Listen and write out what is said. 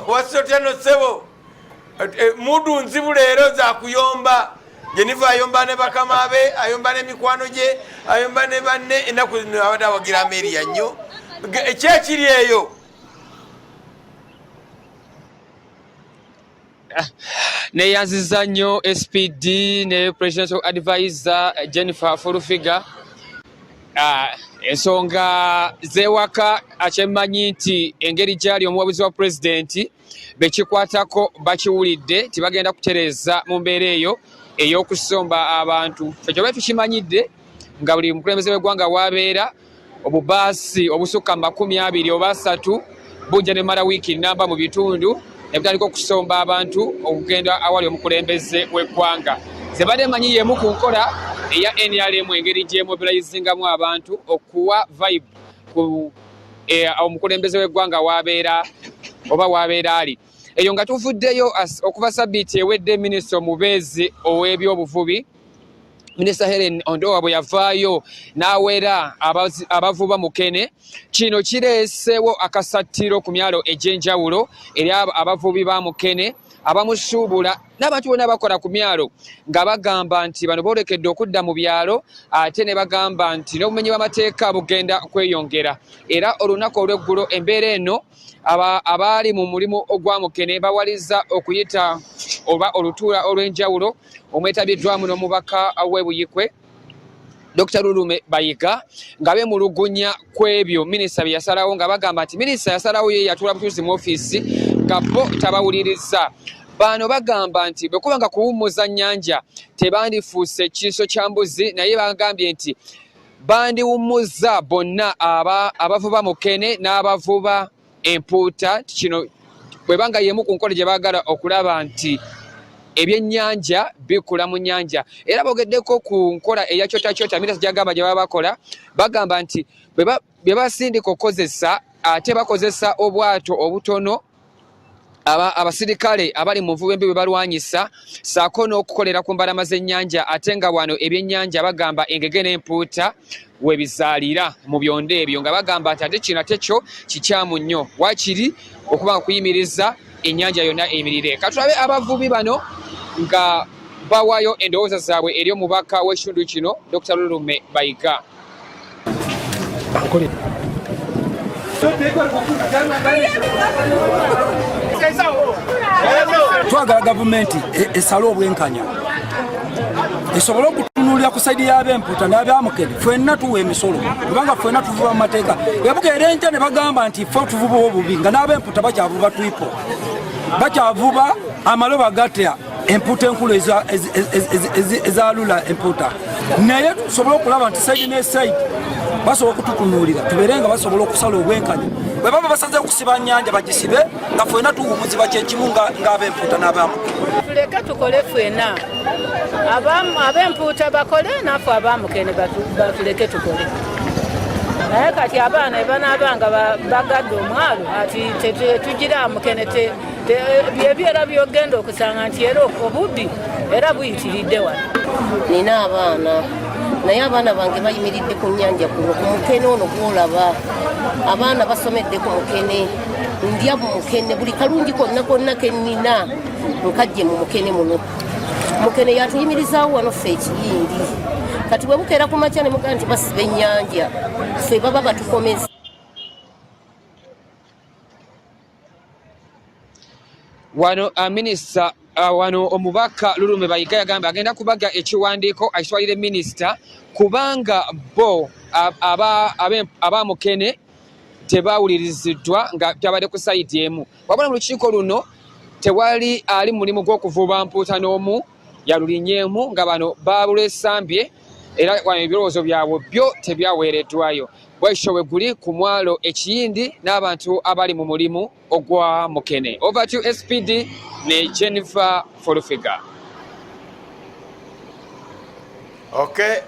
wasoteno sebo mudu nzibu leero za kuyomba Jennifer ayomba ne bakama be ayomba ne mikwano je ayomba ne banne enaku abada wagira meri yanyo ekyekiri eyo ne yanziza nnyo SPD ne presidential advisor Jennifer Furufiga ensonga zewaka akyemanyi nti engeri gyali omuwabuzi wa pulezidenti bekikwatako bakiwulidde tibagenda kutereza mu mbeera eyo ey'okusomba abantu ffe kyoba tukimanyidde nga buli mukulembeze w'eggwanga wabeera obubaasi obusukka 20 oba 3 bujja ne mala wiiki namba mu bitundu ne butandika okusomba abantu okugenda awali omukulembeze w'eggwanga ze badde manyi yemu ku nkola eya NRM engeri gyemobilizingamu abantu okuwa vibe ku omukulembeze w'eggwanga wabeera oba wabeera ali eyo nga tuvuddeyo okuva sabbiiti ewedde minisita omubeezi ow'ebyobuvubi minisita Helen Ondoa bwe yavaayo n'aweera abavuba mukene kino kireesewo akasattiro ku myalo egy'enjawulo eri abavubi ba mukene abamusuubula n'abantu bonna bakola ku myalo nga bagamba nti bano boolekedde okudda mu byalo ate ne bagamba nti n'obumenyi bw'amateeka bugenda kweyongera era olunaku olw'eggulo embeera eno abaali mu mulimu ogwa mukene bawaliza okuyita oba olutuula olw'enjawulo omwetabiddwamu n'omubaka w'ebuyikwe Dr. Lulume Bayiga nga beemulugunya ku ebyo minisita bye yasalawo nga bagamba nti minisita yasalawo ye yatuula butuuzi mu ofiisi nga bo tabawuliriza bano bagamba nti bwe kuba nga kuwummuza nnyanja tebandifuuse kiiso kya mbuzi naye bagambye nti bandiwummuza bonna abavuba mukene n'abavuba empuuta kino bwe banga yemu ku nkola gye baagala okulaba nti ebyennyanja bikula mu nnyanja era bogeddeko ku nkola eya kyotakyota minisita gyagamba gye baba bakola bagamba nti bye basindika okukozesa ate bakozesa obwato obutono abasirikale abali mu nvubu embi bwe balwanyisa saako n'okukolera ku mbalama z'ennyanja ate nga wano ebyennyanja bagamba engege n'empuuta we bizaalira mu byonde ebyo nga bagamba nti ate kino ate kyo kikyamu nnyo waakiri okuba nga kuyimiriza ennyanja yonna eyimirire katulabe abavubi bano nga bawayo endowooza zaabwe eri omubaka w'ekitundu kino Dr. Lulume Bayiga. Twagala gavumenti esale obwenkanya esobole okutunuulira ku saidi y'ab'empuuta n'abamukene ffenna tuwa emisolo kubanga ffenna tuvuba mu mateeka ebukeera enkya ne bagamba nti ffe tuvuba obubi nga n'ab'empuuta bakyavuba twipo bakyavuba amaloba gatya empuuta enkulu ezalula empuuta naye tusobole okulaba nti saidi ne saidi basobola okututunuulira tubeere nga basobola okusala obwenkanya bwe baba basaze okusiba nnyanja bagisibe nga ffenna tuwumuziba kyekimu ng'ab'empuuta n'abamukene tuleke tukole ffenna ab'empuuta bakole naffe abamukene batuleke tukole naye kati abaana ebanaabanga bagadde omwalo ati tetugira mukene byebyera byogenda okusanga nti era obubbi era buyitiridde wano nina abaana naye abaana bange bayimiridde ku nnyanja kuno ku mukene ono gwolaba abaana basomedde ku mukene ndya mu mukene buli kalungi konna konna kennina nkajje mu mukene muno mukene yatuyimirizaawo wano ffe ekiyindi kati bwe bukeera ku makya ne mugaa nti basiba ennyanja ffe baba batukomeza wano minisita wano omubaka Lulume Bayiga yagamba agenda kubaga ekiwandiiko akitwalire minisita kubanga bo abamukene tebawuliriziddwa nga byabadde ku sayiti emu wabula mu lukiiko luno tewali ali mu mulimu gw'okuvuba mpuuta n'omu yalulinyeemu nga bano babulesambye era wano ebirowoozo byabwe byo tebyaweereddwayo bwekityo bwe guli ku mwalo ekiyindi n'abantu abali mu mulimu ogwa mukene. Over to SPD ne Jennifer Furufiga. Okay.